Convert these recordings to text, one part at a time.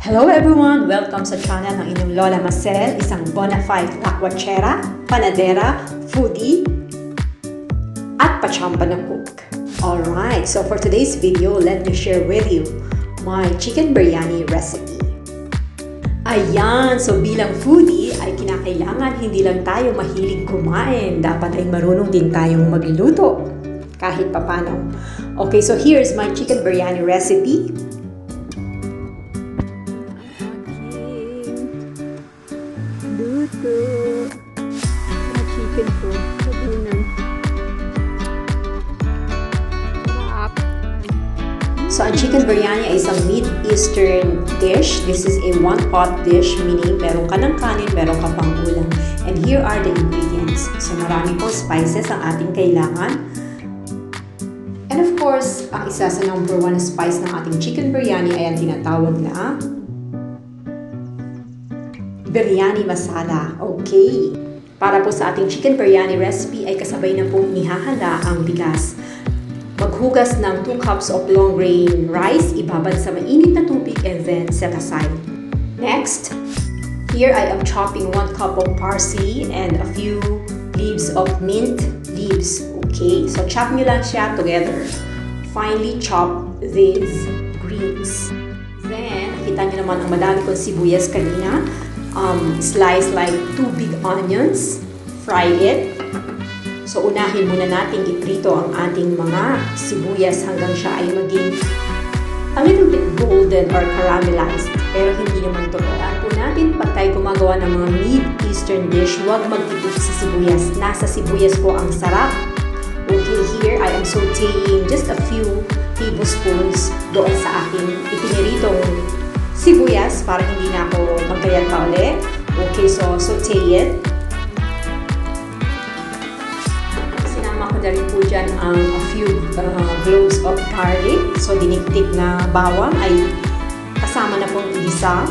Hello everyone! Welcome sa channel ng inyong Lola Ma-cel, isang bona fide lakwachera, panadera, foodie, at pachamba na cook. Alright, so for today's video, let me share with you my chicken biryani recipe. Ayan! So bilang foodie ay kinakailangan hindi lang tayo mahilig kumain, dapat ay marunong din tayong magluto kahit papano. Okay, so here's my chicken biryani recipe. Luto na chicken ko sa dinner. Sarap. So, ang chicken biryani ay isang Mid-Eastern dish. This is a one-pot dish, meaning meron ka ng kanin, meron ka pang ulam. And here are the ingredients. So, marami pong spices ang ating kailangan. And of course, ang isa sa number one spice ng ating chicken biryani ay ang tinatawag na Biryani masala. Okay. Para po sa ating chicken biryani recipe ay kasabay na pong inihahanda ang bigas. Maghugas ng 2 cups of long grain rice, ibabad sa mainit na tubig and then set aside. Next, here I am chopping 1 cup of parsley and a few leaves of mint leaves. Okay, so chop nyo lang siya together. Finely chop these greens. Then, nakita nyo naman ang madami kong sibuyas kanina. Slice like 2 big onions, fry it. So unahin muna natin iprito ang ating mga sibuyas hanggang siya ay maging a little bit golden or caramelized. Pero hindi naman to. Kailangan po natin pag tayo gumagawa ng mga Mid-Eastern dish, huwag magtipid sa sibuyas. Nasa sibuyas po ang sarap. Okay, here I am sauteing just a few tablespoons doon sa aking ipiniritong sibuyas para hindi na ako magkayat pa ulit. Okay, so saute it. Sinama ko na rin po dyan ang a few cloves of garlic. So diniktik na bawang ay kasama na pong igisa.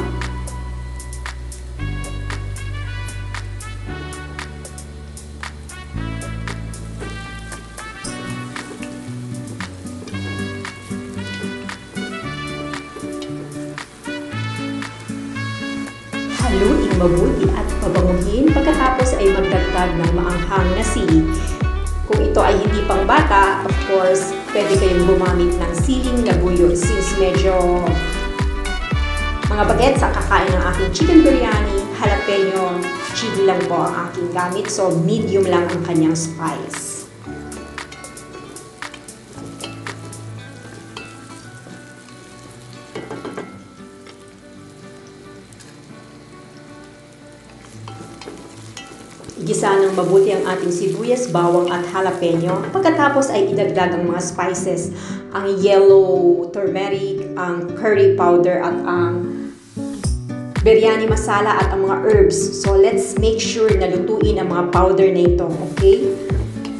Haluin mabuti at pabanguhin, pagkatapos ay magdagdag ng maanghang na sili. Kung ito ay hindi pang bata, of course, pwede kayong gumamit ng siling labuyo since medyo mga bagets sa kakain ng aking chicken biryani, jalapeno, chili lang po ang aking gamit, so medium lang ang kanyang spice. Igisa ng mabuti ang ating sibuyas, bawang at jalapeno. Pagkatapos ay idagdag ang mga spices, ang yellow turmeric, ang curry powder at ang biryani masala at ang mga herbs. So let's make sure na lutuin ang mga powder na ito, okay?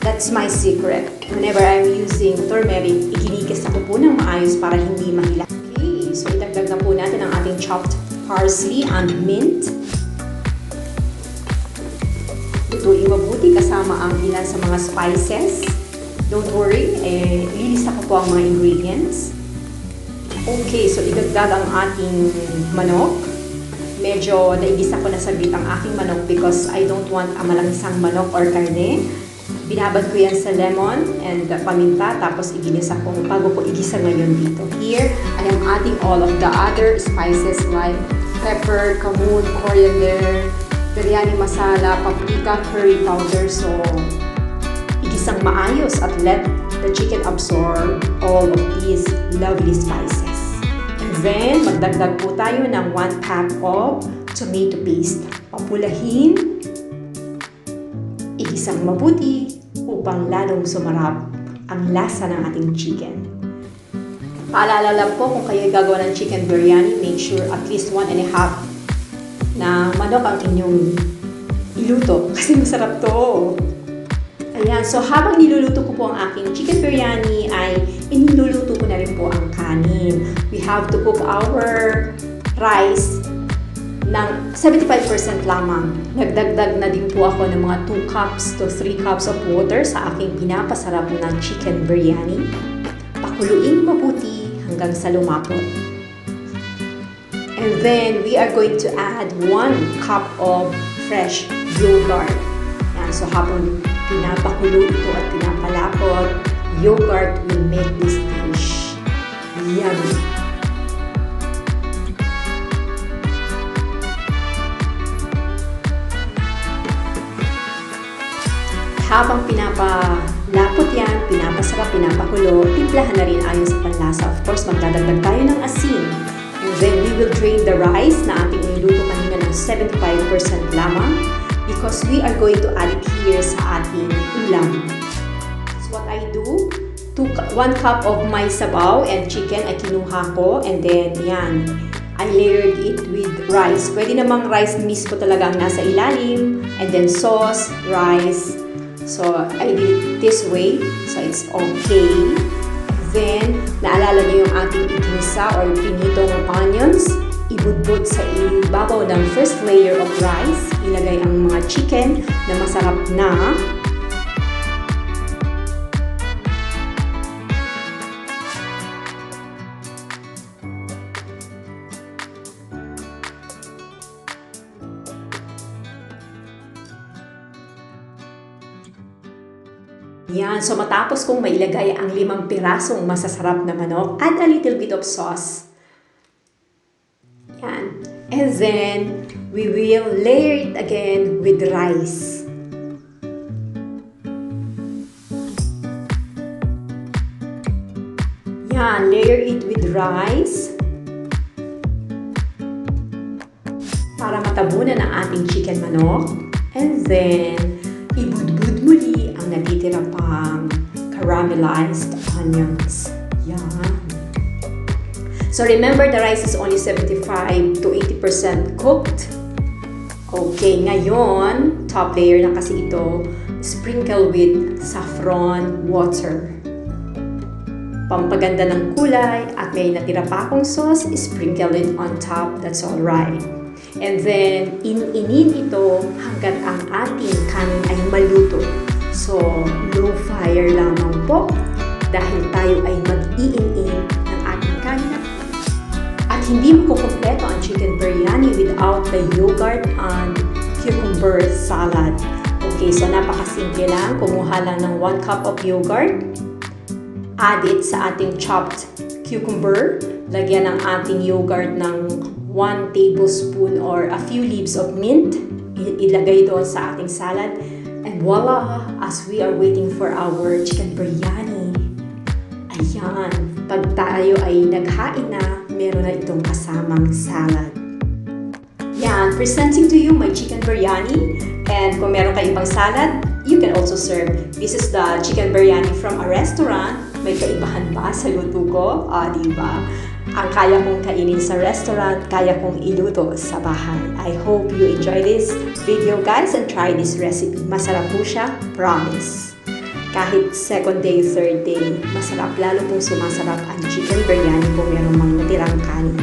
That's my secret. Whenever I'm using turmeric, iginigas ako po ng maayos para hindi mahila. Okay, so idagdag na po natin ang ating chopped parsley and mint. Lutuin mabuti kasama ang ilan sa mga spices. Don't worry, ililista ko po ang mga ingredients. Okay, so idagdag ang ating manok. Medyo naigisa ko na saglit ang aking manok because I don't want malangsang manok or karne. Binabad ko yan sa lemon and paminta, tapos iginisa ko bago ko igisa ngayon dito. Here, I am adding all of the other spices like pepper, cumin, coriander, biryani masala, paprika, curry powder. So, igisang maayos at let the chicken absorb all of these lovely spices. And then, magdagdag po tayo ng 1 pack of tomato paste. Papulahin, igisang mabuti upang lalong sumarap ang lasa ng ating chicken. Paalala lang po kung kayo gagawa ng chicken biryani, make sure at least 1.5 na manok ang inyong iluto kasi masarap to. Ayan, so habang niluluto ko po ang aking chicken biryani ay iniluluto ko na rin po ang kanin. We have to cook our rice ng 75% lamang. Nagdagdag na din po ako ng mga 2 cups to 3 cups of water sa aking pinapasarap na chicken biryani. Pakuluin mabuti hanggang sa lumapot. And then, we are going to add 1 cup of fresh yogurt. Yan, so habang pinapakulo ito at pinapalapot, yogurt will make this dish yummy. Habang pinapalapot yan, pinapasarap, pinapakulo, timplahan na rin ayon sa panlasa. Of course, magdadagdag tayo ng asin. And then, we will drain the rice na ating niluto kanina ng 75% lamang because we are going to add it here sa ating ulam. So, what I do, 1 cup of my sabaw and chicken ay kinuha ko. And then, yan, I layered it with rice. Pwede namang rice mismo talaga ang nasa ilalim. And then, sauce, rice. So, I did it this way. So, it's okay. Then, naalala niyo yung ating iginisa or pinitong onions. Ibudbud sa ibabaw ng first layer of rice. Ilagay ang mga chicken na masarap na. Yan, so matapos kong mailagay ang 5 pirasong masasarap na manok, add a little bit of sauce. Yan. And then, we will layer it again with rice. Yan, layer it with rice. Para matabunan ang ating chicken manok. And then, ibudbud muli ang natitira pang caramelized onions. Yan. So remember, the rice is only 75 to 80% cooked. Okay, ngayon, top layer na kasi ito, sprinkle with saffron water. Pampaganda ng kulay at may natira pa akong sauce, sprinkle it on top, that's alright. And then, inin ito hanggat ang ating kanin ay maluto. So, low fire lamang po dahil tayo ay mag-iin-in ng ating kanin. At hindi makukumpleto ang chicken biryani without the yogurt and cucumber salad. Okay, so napakasimple lang. Kumuha lang ng 1 cup of yogurt. Add it sa ating chopped cucumber. Lagyan ng ating yogurt ng 1 tablespoon or a few leaves of mint. Ilagay doon sa ating salad. And voila! As we are waiting for our chicken biryani. Ayan. Pag tayo ay naghain na, meron na itong kasamang salad. Yan. Presenting to you my chicken biryani. And kung meron kayong ibang salad, you can also serve. This is the chicken biryani from a restaurant. May kaibahan ba sa luto ko? Diba? Ang kaya kong kainin sa restaurant, kaya kong iluto sa bahay. I hope you enjoy this video, guys, and try this recipe. Masarap po siya, promise. Kahit second day, third day, masarap. Lalo pong sumasarap ang chicken biryani kung meron mang natirang kanin.